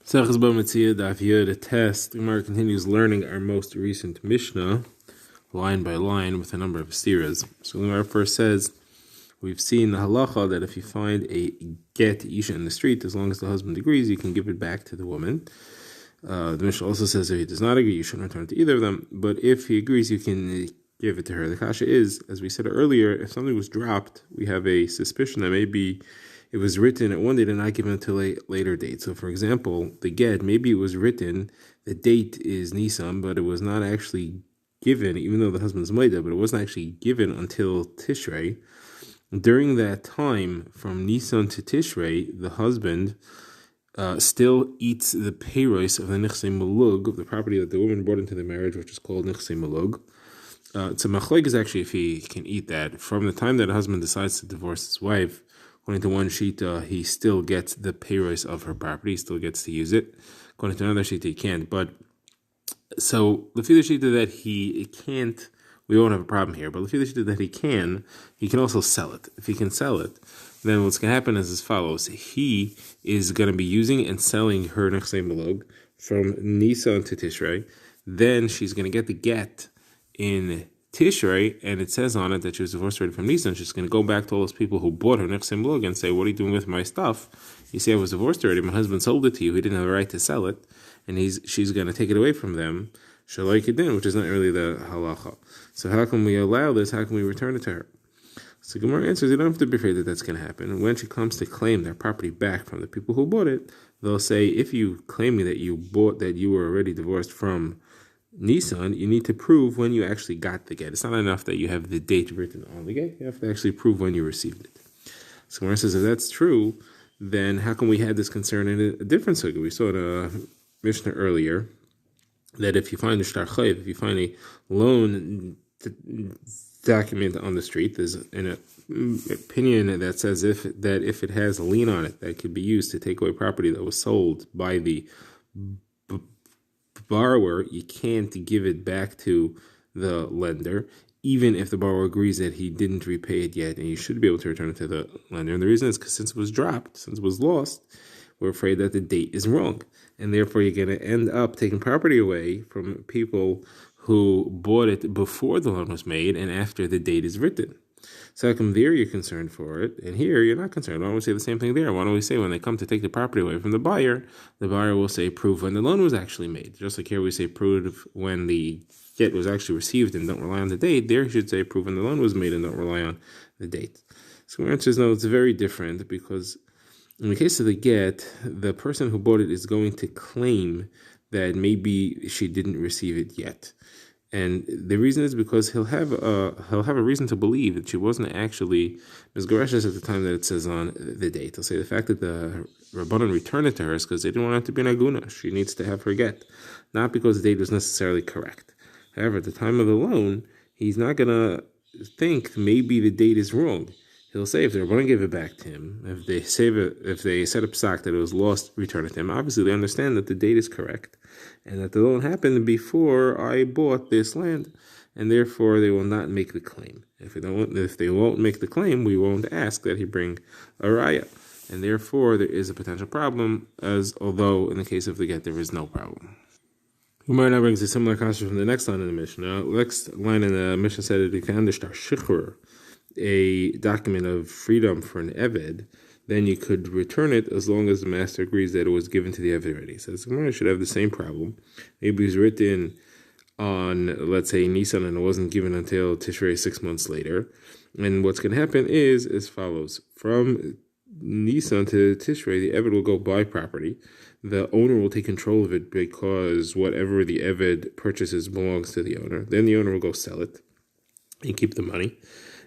Bava Metzia, the test. The Gemara continues learning our most recent Mishnah, line by line, with a number of stiras. So the Gemara first says, we've seen the halacha that if you find a get isha in the street, as long as the husband agrees, you can give it back to the woman. The Mishnah also says if he does not agree, you shouldn't return it to either of them. But if he agrees, you can give it to her. The kasha is, as we said earlier, if something was dropped, we have a suspicion that maybe it was written at one date and not given until a later date. So, for example, the get, maybe it was written, the date is Nisan, but it was not actually given, even though the husband's Maida, but it wasn't actually given until Tishrei. During that time, from Nisan to Tishrei, the husband still eats the peiros of the Nichsei Malug, of the property that the woman brought into the marriage, which is called Nichsei Malug. So machlek is actually if he can eat that. From the time that a husband decides to divorce his wife, according to one shita, he still gets the peiros of her property, he still gets to use it. According to another shita, he can't. But so the shita that he can't, we won't have a problem here. But the shita that he can also sell it. If he can sell it, then what's going to happen is as follows: he is going to be using and selling her nechsei malog from Nisan to Tishrei. Then she's going to get the get in Tishrei, and it says on it that she was divorced already from Nisan. She's going to go back to all those people who bought her nechsei malog and say, "What are you doing with my stuff? You say I was divorced already. My husband sold it to you. He didn't have a right to sell it, and she's going to take it away from them." Shalai kedin, which is not really the halacha. So how can we allow this? How can we return it to her? So Gemara answers, you don't have to be afraid that that's going to happen. When she comes to claim their property back from the people who bought it, they'll say, if you claim me that you were already divorced from Nisan, you need to prove when you actually got the get. It's not enough that you have the date written on the get. You have to actually prove when you received it. So Gemara says, if that's true, then how come we had this concern in a different sugya? We saw in a Mishnah earlier that if you find a shtar chayiv, if you find a loan document on the street, there's an opinion that says if it has a lien on it that could be used to take away property that was sold by the borrower, you can't give it back to the lender, even if the borrower agrees that he didn't repay it yet, and you should be able to return it to the lender. And the reason is because since it was dropped, since it was lost, we're afraid that the date is wrong, and therefore you're going to end up taking property away from people who bought it before the loan was made and after the date is written. So how come there you're concerned for it, and here you're not concerned? Why don't we say the same thing there? Why don't we say when they come to take the property away from the buyer will say prove when the loan was actually made. Just like here we say prove when the get was actually received and don't rely on the date, there you should say prove when the loan was made and don't rely on the date. So the answer is no, it's very different, because in the case of the get, the person who bought it is going to claim that maybe she didn't receive it yet. And the reason is because he'll have a reason to believe that she wasn't actually Mizgareshes at the time that it says on the date. He'll say the fact that the Rabbanan returned it to her is because they didn't want it to be an aguna. She needs to have her get, not because the date was necessarily correct. However, at the time of the loan, he's not going to think maybe the date is wrong. He'll say if the Rabbanan gave it back to him, if they set up psak that it was lost, return it to him. Obviously, they understand that the date is correct and that the loan happened before I bought this land, and therefore they will not make the claim. If they won't make the claim, we won't ask that he bring a raya, and therefore there is a potential problem. Although in the case of the get, there is no problem. Umar now brings a similar concept from the next line in the Mishnah. The next line in the Mishnah said that you can understand shichur, a document of freedom for an eved, then you could return it as long as the master agrees that it was given to the eved already. So the Gemara should have the same problem. Maybe it was written on, let's say, Nisan, and it wasn't given until Tishrei 6 months later. And what's going to happen is as follows. From Nisan to Tishrei, the eved will go buy property. The owner will take control of it because whatever the eved purchases belongs to the owner. Then the owner will go sell it and keep the money.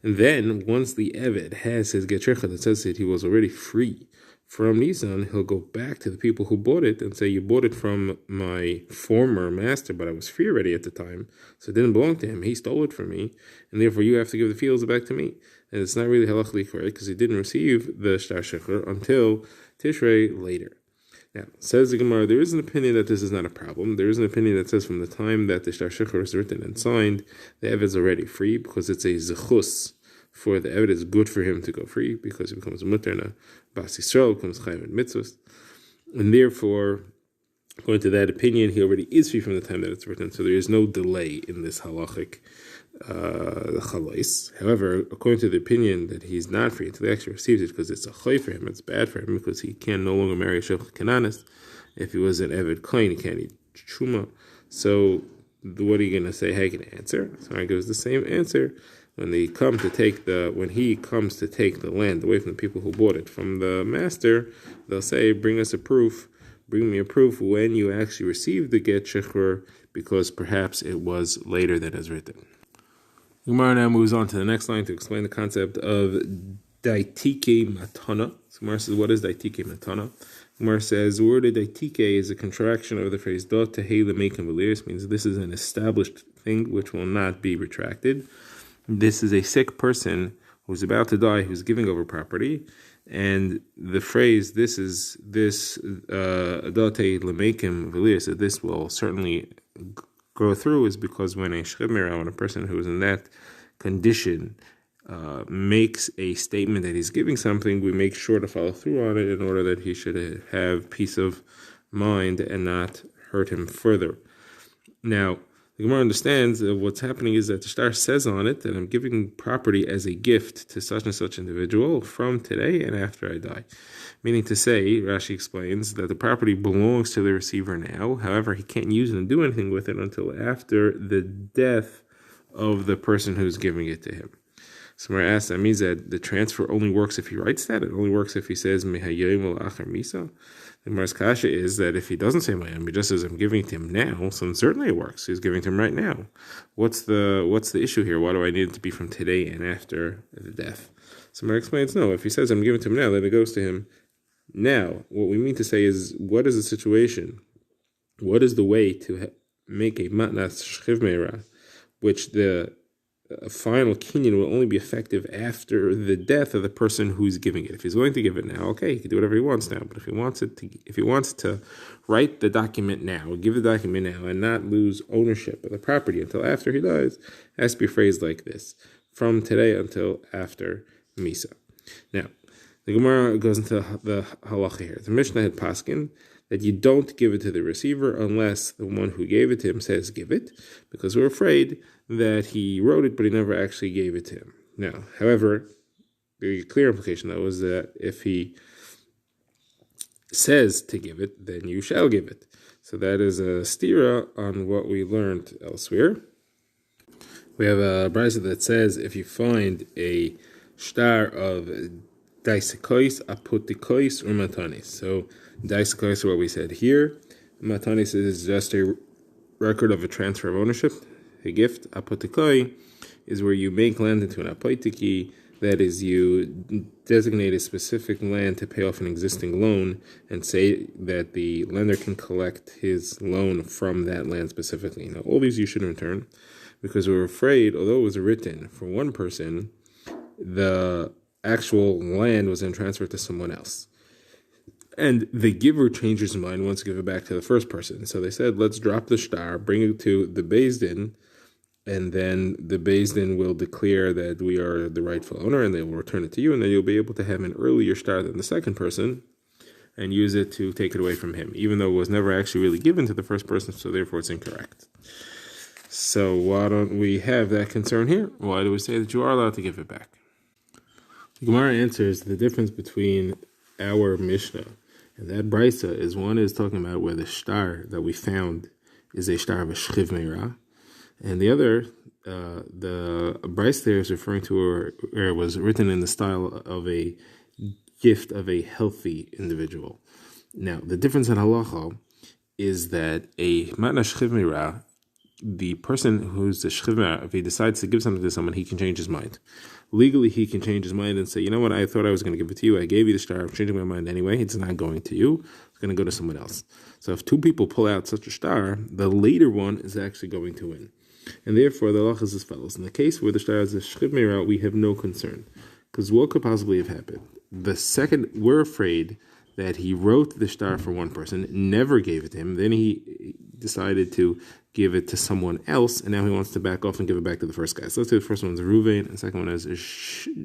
And then, once the eved has his getrecha that says that he was already free from Nisan, he'll go back to the people who bought it and say, you bought it from my former master, but I was free already at the time, so it didn't belong to him. He stole it from me, and therefore you have to give the fields back to me. And it's not really halachically correct, because he didn't receive the shtar shecher until Tishrei later. Now, says the Gemara, there is an opinion that this is not a problem. There is an opinion that says from the time that the shtar shecher is written and signed, the eved is already free, because it's a zechus for the eved. It's good for him to go free, because he becomes a mutter and a bas Yisrael, becomes chayv and mitzvahs. And therefore, According to that opinion, he already is free from the time that it's written, so there is no delay in this halachic chalais. However, according to the opinion that he's not free until he actually receives it, because it's a chay for him, it's bad for him, because he can no longer marry a shech kananis. If he was an eved kohen, he can't eat truma. So, what are you going to say? How are you going to answer? So I gives the same answer. When he comes to take the land away from the people who bought it from the master, they'll say, bring me a proof when you actually received the get shechur, because perhaps it was later than is written. Gemara now moves on to the next line to explain the concept of daitike matana. So Gemara says, what is daitike matana? Gemara says, the word daitike is a contraction of the phrase da tehela mekim v'liris, means this is an established thing which will not be retracted. This is a sick person who's about to die, who's giving over property, and the phrase this tehela mekim v'liris, that this will certainly go through, is because when a person who is in that condition makes a statement that he's giving something, we make sure to follow through on it in order that he should have peace of mind and not hurt him further. Now, the Gemara understands that what's happening is that the star says on it that I'm giving property as a gift to such and such individual from today and after I die. Meaning to say, Rashi explains, that the property belongs to the receiver now. However, he can't use it and do anything with it until after the death of the person who's giving it to him. So Mara asks, that means that the transfer only works if he writes that? It only works if he says, Mehayim achar misa? The Gemara's kasha is that if he doesn't say Mayim, he just says, I'm giving it to him now, so then certainly it works. He's giving it to him right now. What's the issue here? Why do I need it to be from today and after the death? So Mara explains, no, if he says, I'm giving it to him now, then it goes to him now. What we mean to say is, what is the situation? What is the way to make a matnas shchiv meira, which the final kinyan will only be effective after the death of the person who's giving it. If he's willing to give it now, okay, he can do whatever he wants now. But if he wants to write the document now, give the document now, and not lose ownership of the property until after he dies, it has to be phrased like this: from today until after Misa. Now, the Gemara goes into the halacha here. The Mishnah had paskin that you don't give it to the receiver unless the one who gave it to him says give it, because we're afraid that he wrote it but he never actually gave it to him. Now, however, the clear implication though is that if he says to give it, then you shall give it. So that is a stira on what we learned elsewhere. We have a brisa that says if you find a shtar of daisikois, apotikois, or matanis. So daisikois is what we said here. Matanis is just a record of a transfer of ownership, a gift. Apotikoi is where you make land into an apoitiki, that is, you designate a specific land to pay off an existing loan and say that the lender can collect his loan from that land specifically. Now, all these you should return, because we're afraid, although it was written for one person, the actual land was then transferred to someone else. And the giver changes his mind, wants to give it back to the first person. So they said, let's drop the shtar, bring it to the Beis Din, and then the Beis Din will declare that we are the rightful owner, and they will return it to you, and then you'll be able to have an earlier shtar than the second person and use it to take it away from him, even though it was never actually really given to the first person, so therefore it's incorrect. So why don't we have that concern here? Why do we say that you are allowed to give it back? The Gemara answers the difference between our Mishnah and that brisa is, one is talking about where the shtar that we found is a shtar of a shchiv meira, and the other, the brisa there is referring to where it was written in the style of a gift of a healthy individual. Now, the difference in halacha is that a matna shchiv meira, the person who's the shchiv meira, if he decides to give something to someone, he can change his mind. Legally, he can change his mind and say, you know what, I thought I was going to give it to you. I gave you the shtar. I'm changing my mind anyway. It's not going to you. It's going to go to someone else. So if two people pull out such a shtar, the later one is actually going to win. And therefore, the halacha is as follows. In the case where the shtar is a shchiv meira, we have no concern. Because what could possibly have happened? The second, we're afraid that he wrote the shtar for one person, never gave it to him, then he decided to give it to someone else, and now he wants to back off and give it back to the first guy. So let's say the first one's Ruvain, and the second one is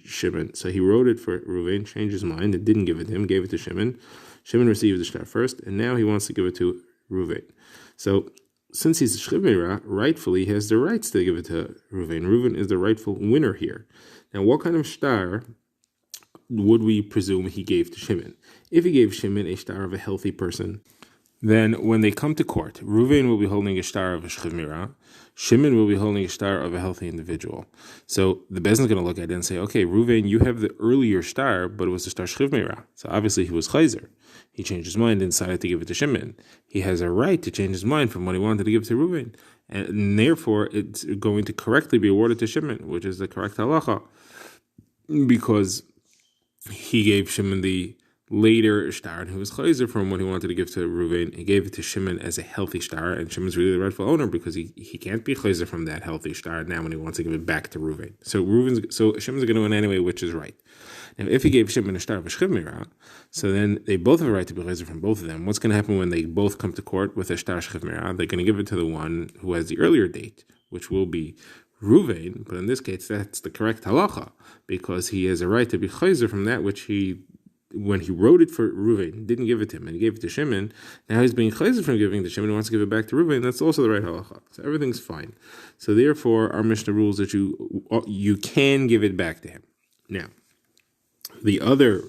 Shimon. So he wrote it for Ruvain, changed his mind, and didn't give it to him, gave it to Shimon. Shimon received the shtar first, and now he wants to give it to Reuven. So since he's a Shchivmira, rightfully he has the rights to give it to Reuven. Reuven is the rightful winner here. Now, what kind of star would we presume he gave to Shimon? If he gave Shimon a star of a healthy person, then when they come to court, Reuven will be holding a star of a Shchivmira, Shimon will be holding a star of a healthy individual. So the Bezdin is going to look at it and say, okay, Reuven, you have the earlier star, but it was the star Shchivmira. So obviously he was Chayzer. He changed his mind and decided to give it to Shimon. He has a right to change his mind from what he wanted to give to Reuven. And therefore, it's going to correctly be awarded to Shimon, which is the correct halacha, because he gave Shimon the later star, and he was chayzer from what he wanted to give to Reuven. He gave it to Shimon as a healthy star, and Shimon's really the rightful owner because he can't be chayzer from that healthy star now when he wants to give it back to Reuven. So Shimon's going to win anyway, which is right. Now, if he gave Shimon a star of a shchivmira, so then they both have a right to be chayzer from both of them. What's going to happen when they both come to court with a star shchivmira? They're going to give it to the one who has the earlier date, which will be Reuven, but in this case, that's the correct halacha, because he has a right to be chayzer from that which when he wrote it for Reuven, didn't give it to him, and he gave it to Shimon. Now he's being chayzer from giving it to Shimon, and wants to give it back to Reuven. That's also the right halacha. So everything's fine. So therefore, our Mishnah rules that you can give it back to him. Now, the other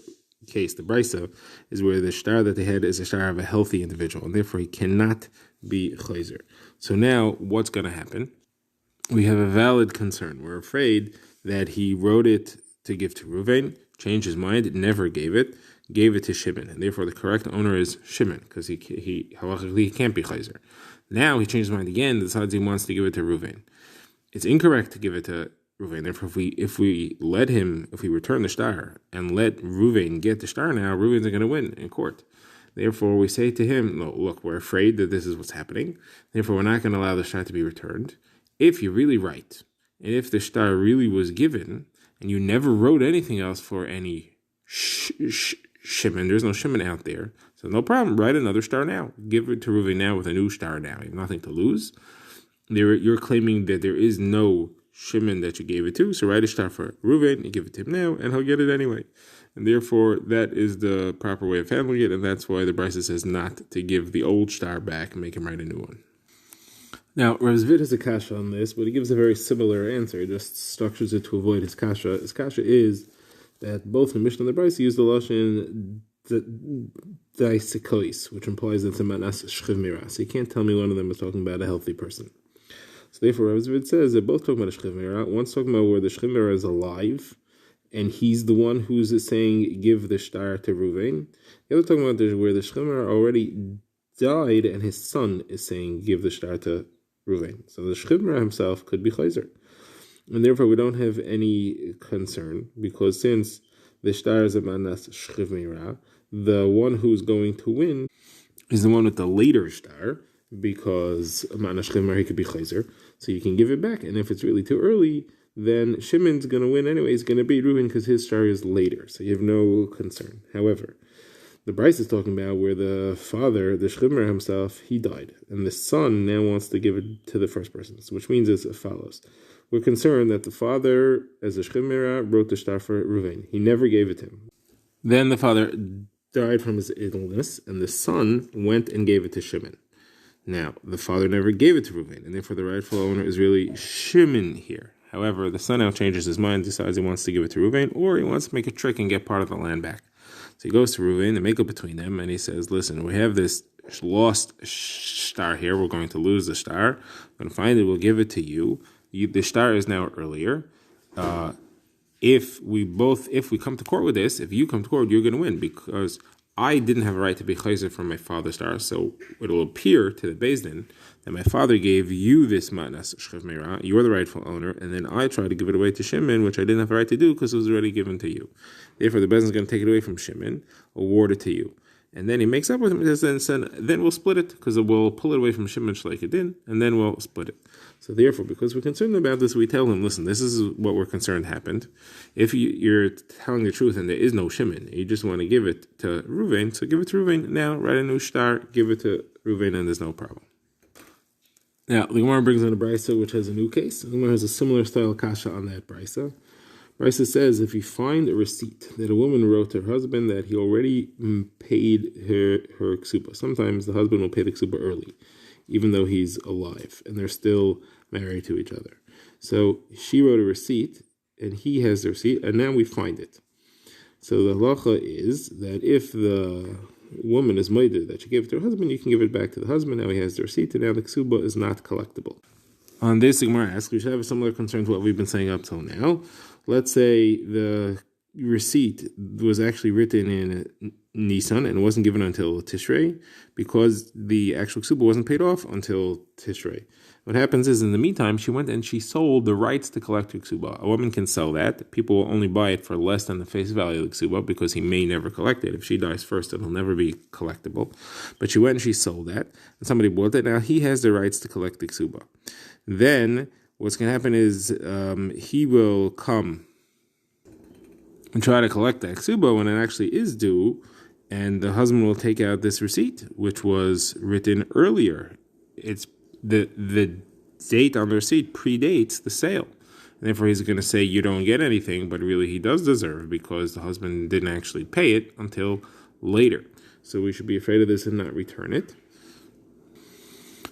case, the brisa, is where the star that they had is a star of a healthy individual, and therefore he cannot be chayzer. So now, what's going to happen? We have a valid concern. We're afraid that he wrote it to give to Reuven, changed his mind, never gave it to Shimon, and therefore the correct owner is Shimon, because he can't be chayzer. Now he changed his mind again, decides he wants to give it to Reuven. It's incorrect to give it to Reuven. Therefore, if we return the star and let Reuven get the star now, Reuven's going to win in court. Therefore, we say to him, no, look, we're afraid that this is what's happening. Therefore, we're not going to allow the star to be returned. If you're really right, and if the star really was given, and you never wrote anything else for any Shimon, there's no Shimon out there, so no problem, write another star now. Give it to Reuven now with a new star now. You have nothing to lose. You're claiming that there is no Shimon that you gave it to, so write a star for Reuven, you give it to him now, and he'll get it anyway. And therefore, that is the proper way of handling it, and that's why the Brisa says not to give the old star back and make him write a new one. Now, Rav Zvid has a kasha on this, but he gives a very similar answer. He just structures it to avoid his kasha. His kasha is that both the Mishnah and the Brisa use the lashon daisikois, which implies that it's a manas shchivmira. So you can't tell me one of them is talking about a healthy person. So therefore, Rav Zvid says they're both talking about a shchivmira. One's talking about where the shchivmira is alive, and he's the one who's saying give the star to Reuven. The other talking about where the shchivmira already died, and his son is saying give the star to Reuven. So the Shchivmira himself could be chayzer. And therefore we don't have any concern, because since the star is a manas Shchivmira, the one who's going to win is the one with the later star, because manas Shchivmira he could be chayzer. So you can give it back, and if it's really too early, then Shimon's going to win anyway. He's going to beat Reuven because his star is later. So you have no concern. However, the Bryce is talking about where the father, the Shchivmira himself, he died, and the son now wants to give it to the first person, which means as follows. We're concerned that the father, as a Shchivmira, wrote the star for Reuven. He never gave it to him. Then the father died from his illness, and the son went and gave it to Shimon. Now, the father never gave it to Reuven, and therefore the rightful owner is really Shimon here. However, the son now changes his mind, decides he wants to give it to Reuven, or he wants to make a trick and get part of the land back. So he goes to Reuven, the make-up between them, and he says, listen, we have this lost star here. We're going to lose the star. We're going to find it. We'll give it to you. The star is now earlier. If we come to court with this, if you come to court, you're going to win, because I didn't have a right to be chayzer from my father's star. So it'll appear to the Beis Din that my father gave you this manas shchivmira. You're the rightful owner, and then I tried to give it away to Shimon, which I didn't have a right to do because it was already given to you. Therefore, the Beis Din is going to take it away from Shimon, award it to you. And then he makes up with him and says, then we'll split it, because we'll pull it away from Shimon Shleikadin, and then we'll split it. So therefore, because we're concerned about this, we tell him, listen, this is what we're concerned happened. If you're telling the truth and there is no Shimon, you just want to give it to Reuven, so give it to Reuven now, write a new star, give it to Reuven, and there's no problem. Now, the Gemara brings in a brisa which has a new case. The Gemara has a similar style kasha on that brisa. Brisa says if you find a receipt that a woman wrote to her husband that he already paid her ksuba. Sometimes the husband will pay the ksuba early, even though he's alive, and they're still married to each other. So she wrote a receipt, and he has the receipt, and now we find it. So the halacha is that if the woman is moided that she gave it to her husband, you can give it back to the husband. Now he has the receipt, and now the ksuba is not collectible. On this, the Gemara asks, we should have a similar concern to what we've been saying up till now. Let's say the receipt was actually written in Nisan and wasn't given until Tishrei because the actual ksuba wasn't paid off until Tishrei. What happens is, in the meantime, she went and she sold the rights to collect her ksuba. A woman can sell that. People will only buy it for less than the face value of the ksuba because he may never collect it. If she dies first, it'll never be collectible. But she went and she sold that, and somebody bought it. Now he has the rights to collect the ksuba. Then what's going to happen is he will come and try to collect that ksuba when it actually is due, and the husband will take out this receipt, which was written earlier. It's the date on the receipt predates the sale. And therefore, he's going to say you don't get anything, but really he does deserve because the husband didn't actually pay it until later. So we should be afraid of this and not return it.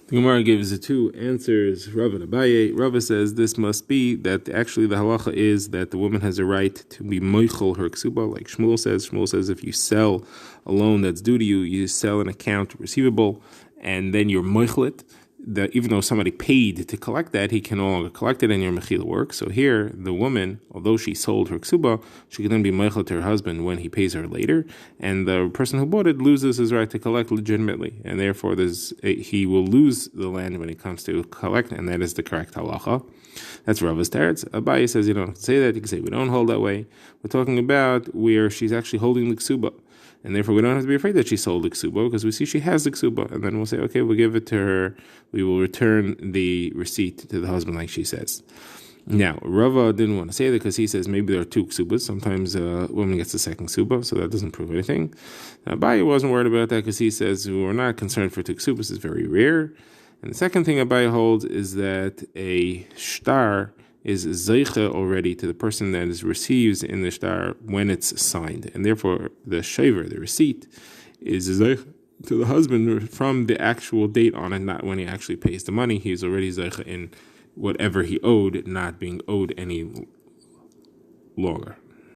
The Gemara gives the two answers, Rava and Abaye. Rava says this must be that actually the halacha is that the woman has a right to be moichel her ksuba, like Shmuel says. Shmuel says if you sell a loan that's due to you, you sell an account receivable, and then you're moichel it. That even though somebody paid to collect that, he can no longer collect it and your mechila works. So here, the woman, although she sold her ksuba, she can then be meichel to her husband when he pays her later, and the person who bought it loses his right to collect legitimately, and therefore he will lose the land when he comes to collect, and that is the correct halacha. That's Rava's teretz. Abaye says you don't have to say that. You can say we don't hold that way. We're talking about where she's actually holding the ksuba. And therefore, we don't have to be afraid that she sold the ksuba because we see she has the ksuba. And then we'll say, okay, we'll give it to her. We will return the receipt to the husband like she says. Now, Rava didn't want to say that because he says maybe there are two ksubas. Sometimes a woman gets the second ksuba, so that doesn't prove anything. Abaye wasn't worried about that because he says we're not concerned for two ksubas. It's very rare. And the second thing Abaye holds is that a shtar is zeicha already to the person that is receives in the shtar when it's signed, and therefore the shaver, the receipt, is zeicha to the husband from the actual date on it, not when he actually pays the money. He's already zeicha in whatever he owed, not being owed any longer.